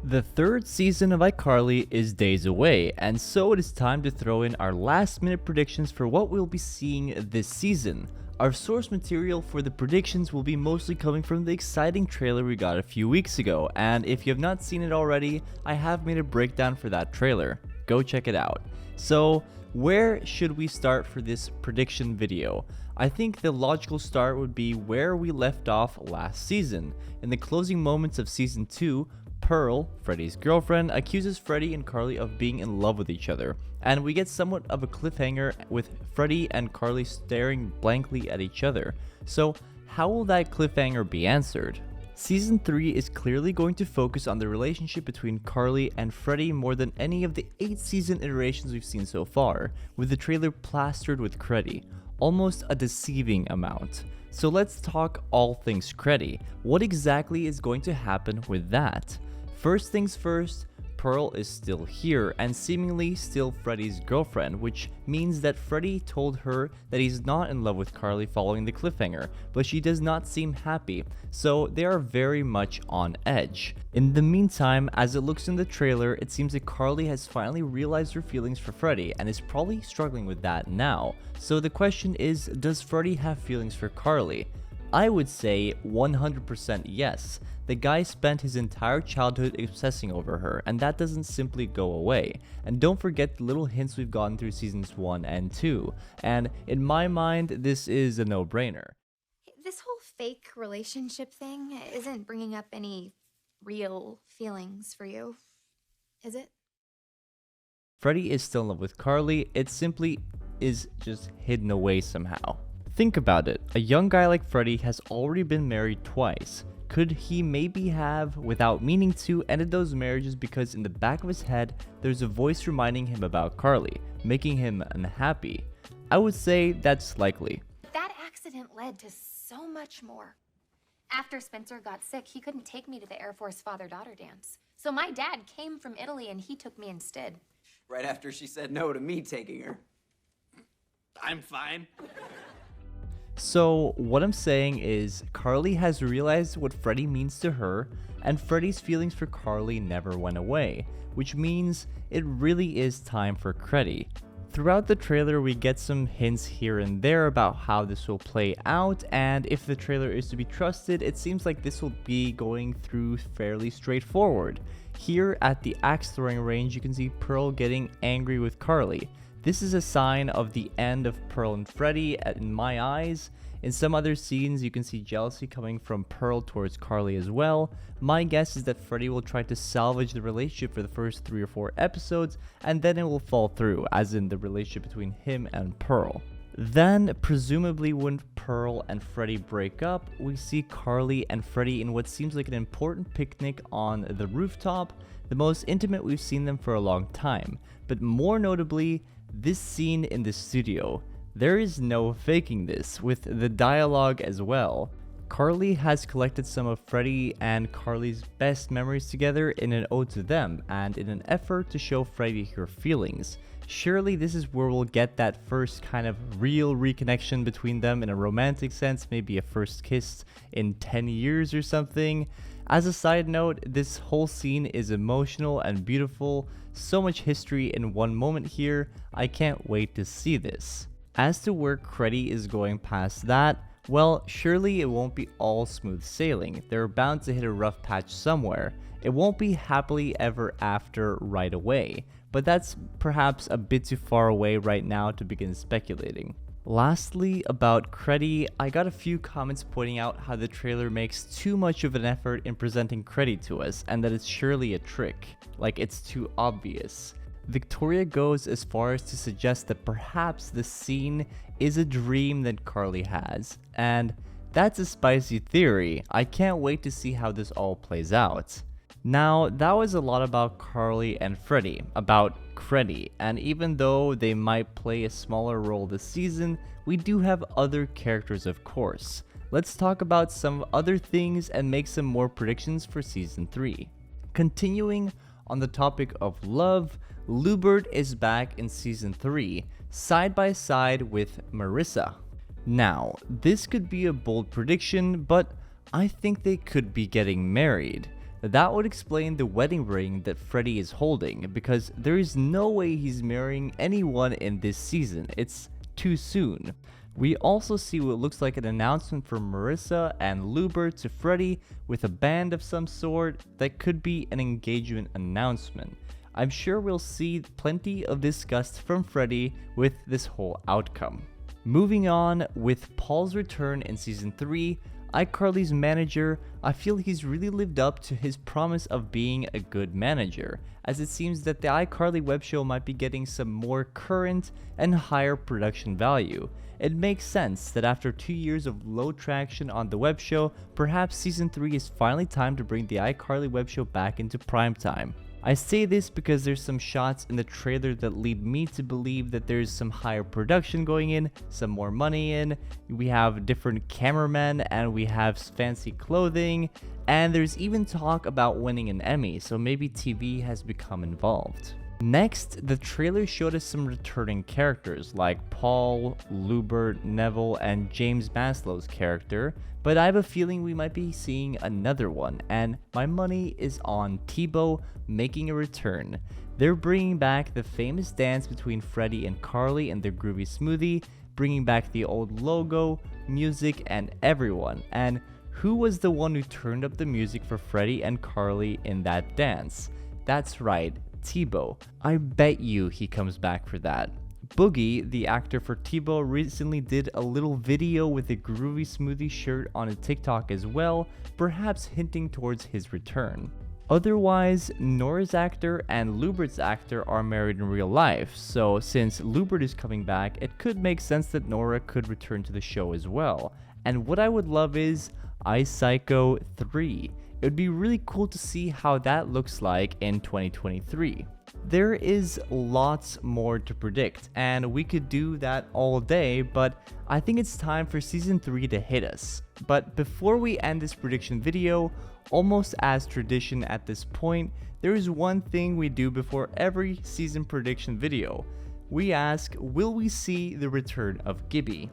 The third season of iCarly is days away, and so it is time to throw in our last minute predictions for what we'll be seeing this season. Our source material for the predictions will be mostly coming from the exciting trailer we got a few weeks ago, and if you have not seen it already, I have made a breakdown for that trailer. Go check it out. So, where should we start for this prediction video? I think the logical start would be where we left off last season. In the closing moments of season 2, Pearl, Freddy's girlfriend, accuses Freddy and Carly of being in love with each other, and we get somewhat of a cliffhanger with Freddy and Carly staring blankly at each other. So how will that cliffhanger be answered? Season 3 is clearly going to focus on the relationship between Carly and Freddy more than any of the 8 season iterations we've seen so far, with the trailer plastered with Creddie, almost a deceiving amount. So let's talk all things Creddie. What exactly is going to happen with that? First things first, Pearl is still here and seemingly still Freddy's girlfriend, which means that Freddy told her that he's not in love with Carly following the cliffhanger, but she does not seem happy, so they are very much on edge. In the meantime, as it looks in the trailer, it seems that Carly has finally realized her feelings for Freddy and is probably struggling with that now. So the question is, does Freddy have feelings for Carly? I would say 100% yes. The guy spent his entire childhood obsessing over her, and that doesn't simply go away. And don't forget the little hints we've gotten through seasons 1 and 2. And in my mind, this is a no-brainer. This whole fake relationship thing isn't bringing up any real feelings for you, is it? Freddy is still in love with Carly, it simply is just hidden away somehow. Think about it, a young guy like Freddy has already been married twice. Could he maybe have, without meaning to, ended those marriages because in the back of his head, there's a voice reminding him about Carly, making him unhappy? I would say that's likely. That accident led to so much more. After Spencer got sick, he couldn't take me to the Air Force father-daughter dance. So my dad came from Italy and he took me instead. Right after she said no to me taking her. I'm fine. So what I'm saying is, Carly has realized what Freddy means to her, and Freddy's feelings for Carly never went away, which means it really is time for Creddie. Throughout the trailer we get some hints here and there about how this will play out, and if the trailer is to be trusted, it seems like this will be going through fairly straightforward. Here at the axe throwing range you can see Pearl getting angry with Carly. This is a sign of the end of Pearl and Freddy in my eyes. In some other scenes, you can see jealousy coming from Pearl towards Carly as well. My guess is that Freddy will try to salvage the relationship for the first 3 or 4 episodes, and then it will fall through, as in the relationship between him and Pearl. Then, presumably when Pearl and Freddy break up, we see Carly and Freddy in what seems like an important picnic on the rooftop, the most intimate we've seen them for a long time. But more notably, this scene in the studio. There is no faking this, with the dialogue as well. Carly has collected some of Freddy and Carly's best memories together in an ode to them, and in an effort to show Freddy her feelings. Surely this is where we'll get that first kind of real reconnection between them in a romantic sense, maybe a first kiss in 10 years or something. As a side note, this whole scene is emotional and beautiful, so much history in one moment here, I can't wait to see this. As to where Creddie is going past that, well, surely it won't be all smooth sailing. They're bound to hit a rough patch somewhere. It won't be happily ever after right away, but that's perhaps a bit too far away right now to begin speculating. Lastly, about Creddie, I got a few comments pointing out how the trailer makes too much of an effort in presenting Creddie to us, and that it's surely a trick, like it's too obvious. Victoria goes as far as to suggest that perhaps the scene is a dream that Carly has, and that's a spicy theory. I can't wait to see how this all plays out. Now, that was a lot about Carly and Freddy, about Creddie, and even though they might play a smaller role this season, we do have other characters of course. Let's talk about some other things and make some more predictions for season 3. Continuing on the topic of love, Hubert is back in season 3, side by side with Marissa. Now, this could be a bold prediction, but I think they could be getting married. That would explain the wedding ring that Freddy is holding, because there is no way he's marrying anyone in this season. It's too soon. We also see what looks like an announcement from Marissa and Hubert to Freddy with a band of some sort that could be an engagement announcement. I'm sure we'll see plenty of disgust from Freddy with this whole outcome. Moving on, with Paul's return in season 3, iCarly's manager, I feel he's really lived up to his promise of being a good manager, as it seems that the iCarly web show might be getting some more current and higher production value. It makes sense that after 2 years of low traction on the web show, perhaps season 3 is finally time to bring the iCarly web show back into primetime. I say this because there's some shots in the trailer that lead me to believe that there's some higher production going in, some more money in, we have different cameramen and we have fancy clothing, and there's even talk about winning an Emmy, so maybe TV has become involved. Next, the trailer showed us some returning characters like Paul, Hubert, Neville, and James Maslow's character, but I have a feeling we might be seeing another one, and my money is on T-Bow making a return. They're bringing back the famous dance between Freddy and Carly and their groovy smoothie, bringing back the old logo, music, and everyone. And who was the one who turned up the music for Freddy and Carly in that dance? That's right, T-Bow. I bet you he comes back for that. Boogie, the actor for T-Bow, recently did a little video with a groovy smoothie shirt on a TikTok as well, perhaps hinting towards his return. Otherwise, Nora's actor and Hubert's actor are married in real life, so since Hubert is coming back, it could make sense that Nora could return to the show as well. And what I would love is iPsycho 3. It would be really cool to see how that looks like in 2023. There is lots more to predict, and we could do that all day, but I think it's time for season 3 to hit us. But before we end this prediction video, almost as tradition at this point, there is one thing we do before every season prediction video. We ask, will we see the return of Gibby?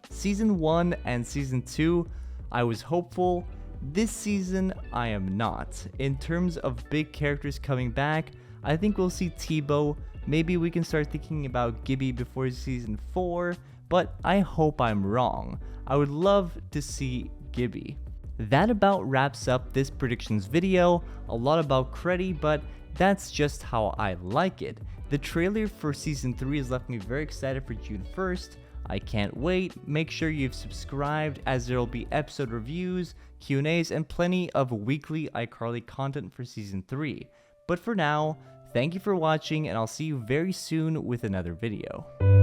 Season 1 and season 2, I was hopeful. This season, I am not. In terms of big characters coming back, I think we'll see T-Bow. Maybe we can start thinking about Gibby before season 4, but I hope I'm wrong. I would love to see Gibby. That about wraps up this predictions video. A lot about Creddie, but that's just how I like it. The trailer for season 3 has left me very excited for June 1st. I can't wait. Make sure you've subscribed, as there will be episode reviews, Q&As, and plenty of weekly iCarly content for season 3. But for now, thank you for watching, and I'll see you very soon with another video.